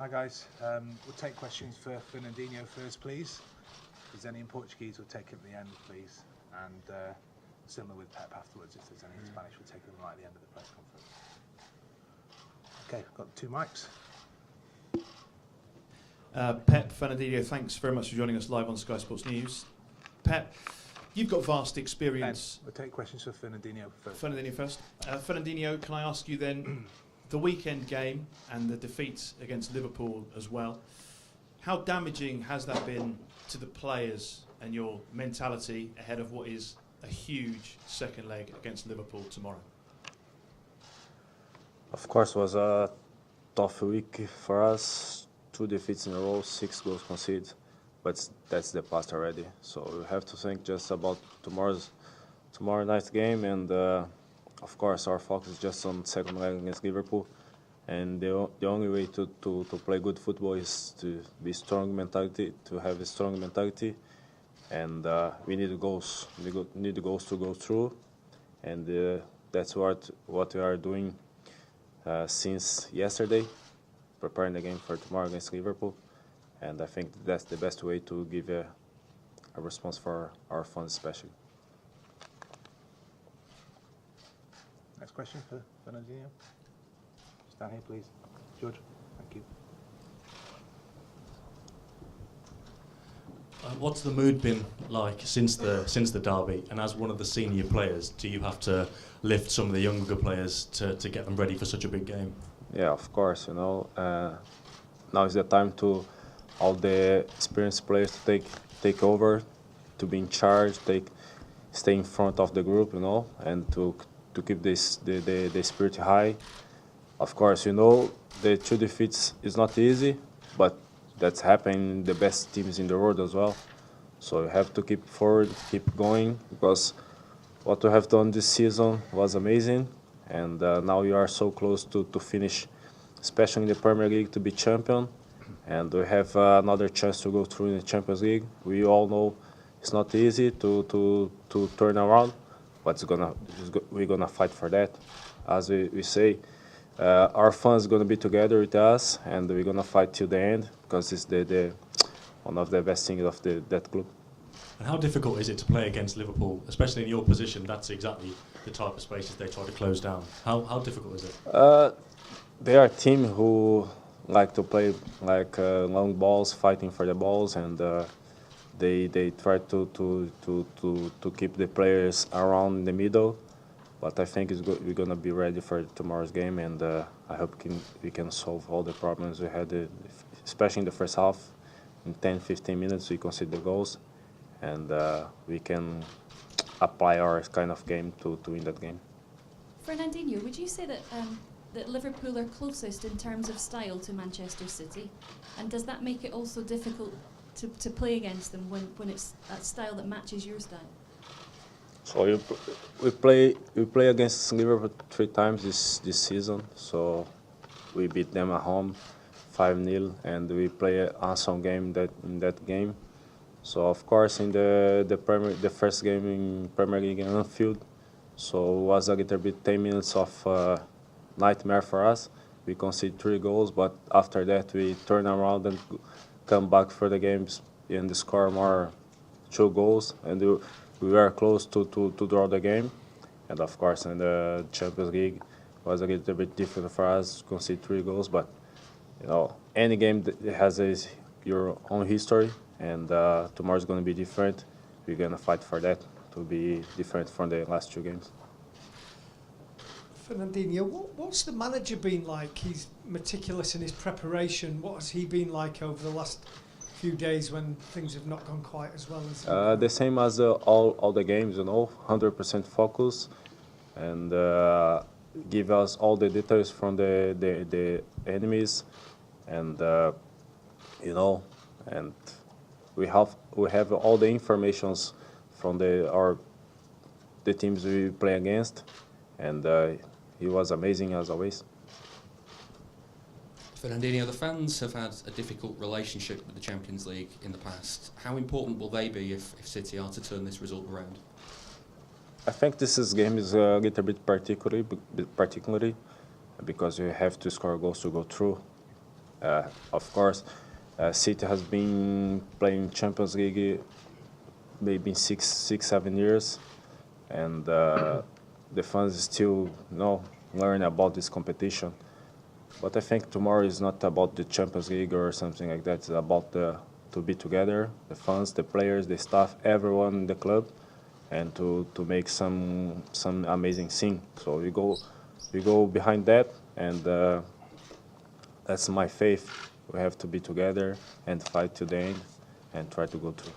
Hi guys, we'll take questions for Fernandinho first, please. If there's any in Portuguese, we'll take it at the end, please. And similar with Pep afterwards, if there's any in Spanish, we'll take them right at the end of the press conference. Okay, we've got 2 mics. Pep, Fernandinho, thanks very much for joining us live on Sky Sports News. Pep, you've got vast experience. Ben, we'll take questions for Fernandinho first. Fernandinho first. Fernandinho, can I ask you then, the weekend game and the defeat against Liverpool as well, how damaging has that been to the players and your mentality ahead of what is a huge second leg against Liverpool tomorrow? Of course, it was a tough week for us. 2 defeats in a row, 6 goals conceded, but that's the past already. So we have to think just about tomorrow night's game, and of course our focus is just on second leg against Liverpool. And the only way to play good football is to be strong mentality, to have a strong mentality, and we need the goals. We need the goals to go through, and that's what we are doing since yesterday, preparing the game for tomorrow against Liverpool. And I think that's the best way to give a response for our fans especially. Next question for Fernandinho. Stand here, please. George, thank you. What's the mood been like since the derby? And as one of the senior players, do you have to lift some of the younger players to get them ready for such a big game? Yeah, of course. You know, now is the time to all the experienced players to take over, to be in charge, stay in front of the group, you know, and to keep the spirit high. Of course, you know, the 2 defeats is not easy, but that's happening in the best teams in the world as well. So you have to keep forward, keep going, because what we have done this season was amazing, and now you are so close to finish, especially in the Premier League, to be champion, and we have another chance to go through in the Champions League. We all know it's not easy to turn around, but we're gonna fight for that. As we say, our fans gonna be together with us, and we're gonna fight till the end, because it's the one of the best things of that club. And how difficult is it to play against Liverpool, especially in your position? That's exactly the type of spaces they try to close down. How difficult is it? They are a team who like to play like long balls, fighting for the balls, and they try to keep the players around in the middle. But I think we're gonna be ready for tomorrow's game, and I hope we can solve all the problems we had, especially in the first half. In 10-15 minutes, we concede the goals, and we can apply our kind of game to win that game. Fernandinho, would you say that that Liverpool are closest in terms of style to Manchester City, and does that make it also difficult to play against them when it's that style that matches your style? So we play against Liverpool 3 times this season. So we beat them at home 5-0, and we play an awesome game in that game. So of course in the first game in Premier League in Anfield, so it was a little bit 10 minutes of nightmare for us. We conceded 3 goals, but after that we turn around and come back for the games and score more 2 goals, and we were close to draw the game. And of course in the Champions League was a little bit different for us, concede 3 goals, but you know, any game that has your own history, and tomorrow's going to be different. We're going to fight for that to be different from the last 2 games. Fernandinho, what's the manager been like? He's meticulous in his preparation. What has he been like over the last few days when things have not gone quite as well as... The same as all the games, you know, 100% focus, and give us all the details from the enemies, and you know, and we have all the informations from the teams we play against, and he was amazing as always. Fernandinho, the fans have had a difficult relationship with the Champions League in the past. How important will they be if City are to turn this result around? I think this game is a little bit particularly because you have to score goals to go through. Of course, City has been playing Champions League maybe 7 years, and the fans still learn about this competition. But I think tomorrow is not about the Champions League or something like that. It's about to be together, the fans, the players, the staff, everyone in the club, and to make some amazing thing. So we go behind that, and that's my faith. We have to be together and fight to the end and try to go through.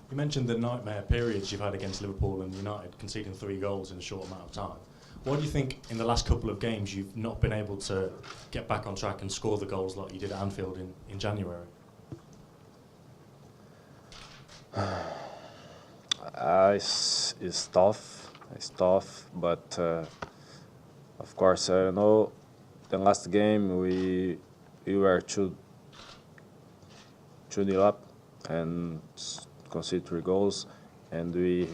You mentioned the nightmare periods you've had against Liverpool and United, conceding 3 goals in a short amount of time. Why do you think in the last couple of games you've not been able to get back on track and score the goals like you did at Anfield in January? It's tough. It's tough, but of course, I know the last game we were 2-0 up and concede 3 goals, and we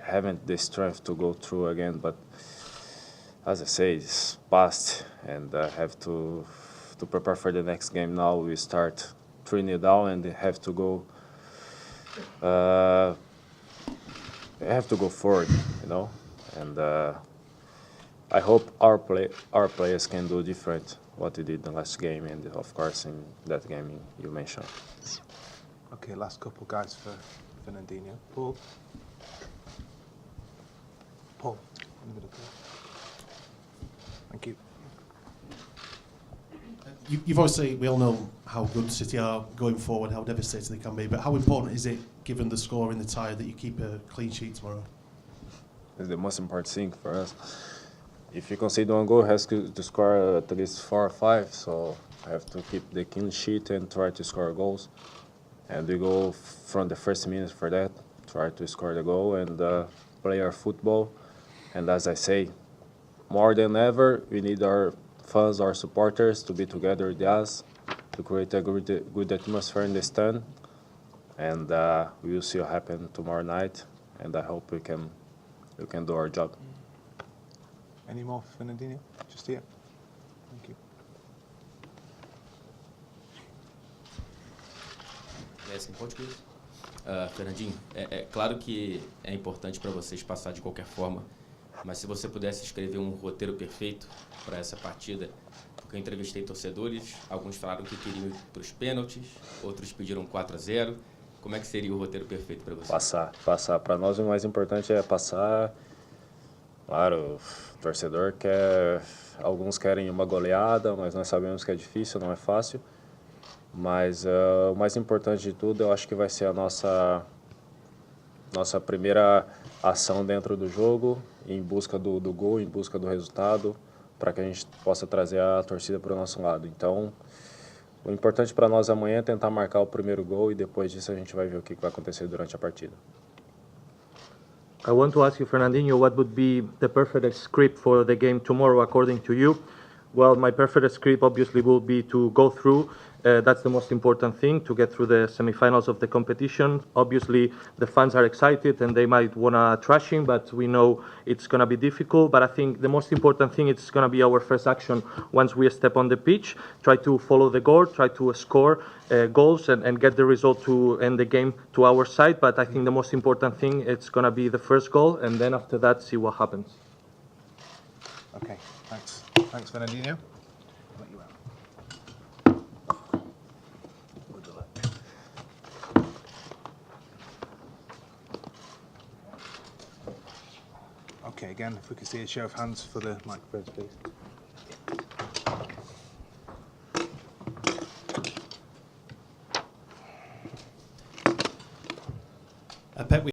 haven't the strength to go through again. But as I say, it's past, and I have to prepare for the next game. Now we start 3-0 down and have to go. Have to go forward, and I hope our players can do different what they did in the last game, and of course in that game you mentioned. Okay, last couple guys for Fernandinho. Paul, in the middle. Thank you. You've obviously, we all know how good City are going forward, how devastating they can be, but how important is it, given the score in the tie, that you keep a clean sheet tomorrow? It's the most important thing for us. If you concede 1 goal, has to score at least 4 or 5, so I have to keep the clean sheet and try to score goals. And we go from the first minute for that, try to score the goal and play our football. And as I say, more than ever, we need our fans, our supporters to be together with us, to create a good atmosphere in the stand. And we will see what happens tomorrow night, and I hope we can do our job. Any more for Fernandinho? Just here. Thank you. Em português. Fernandinho, é claro que é importante para vocês passar de qualquer forma, mas se você pudesse escrever um roteiro perfeito para essa partida, porque eu entrevistei torcedores, alguns falaram que queriam ir para os pênaltis, outros pediram 4-0. Como é que seria o roteiro perfeito para vocês? Passar. Para nós o mais importante é passar. Claro, o torcedor quer, alguns querem uma goleada, mas nós sabemos que é difícil, não é fácil. Mas o mais importante de tudo, eu acho que vai ser a nossa primeira ação dentro do jogo, em busca do gol, em busca do resultado, para que a gente possa trazer a torcida para o nosso lado. Então, o importante para nós amanhã é tentar marcar o primeiro gol e depois disso a gente vai ver o que vai acontecer durante a partida. I want to ask you, Fernandinho, what would be the perfect script for the game tomorrow, according to you? Well, my perfect script obviously will be to go through. That's the most important thing, to get through the semi-finals of the competition. Obviously, the fans are excited and they might want to trash him, but we know it's going to be difficult. But I think the most important thing is going to be our first action once we step on the pitch. Try to follow the goal, try to score goals and get the result to end the game to our side. But I think the most important thing, it's going to be the first goal, and then after that, see what happens. Okay, thanks. Thanks, Fernandinho. I'll let you out. Good luck. Okay, again, if we could see a show of hands for the microphones, please. I bet we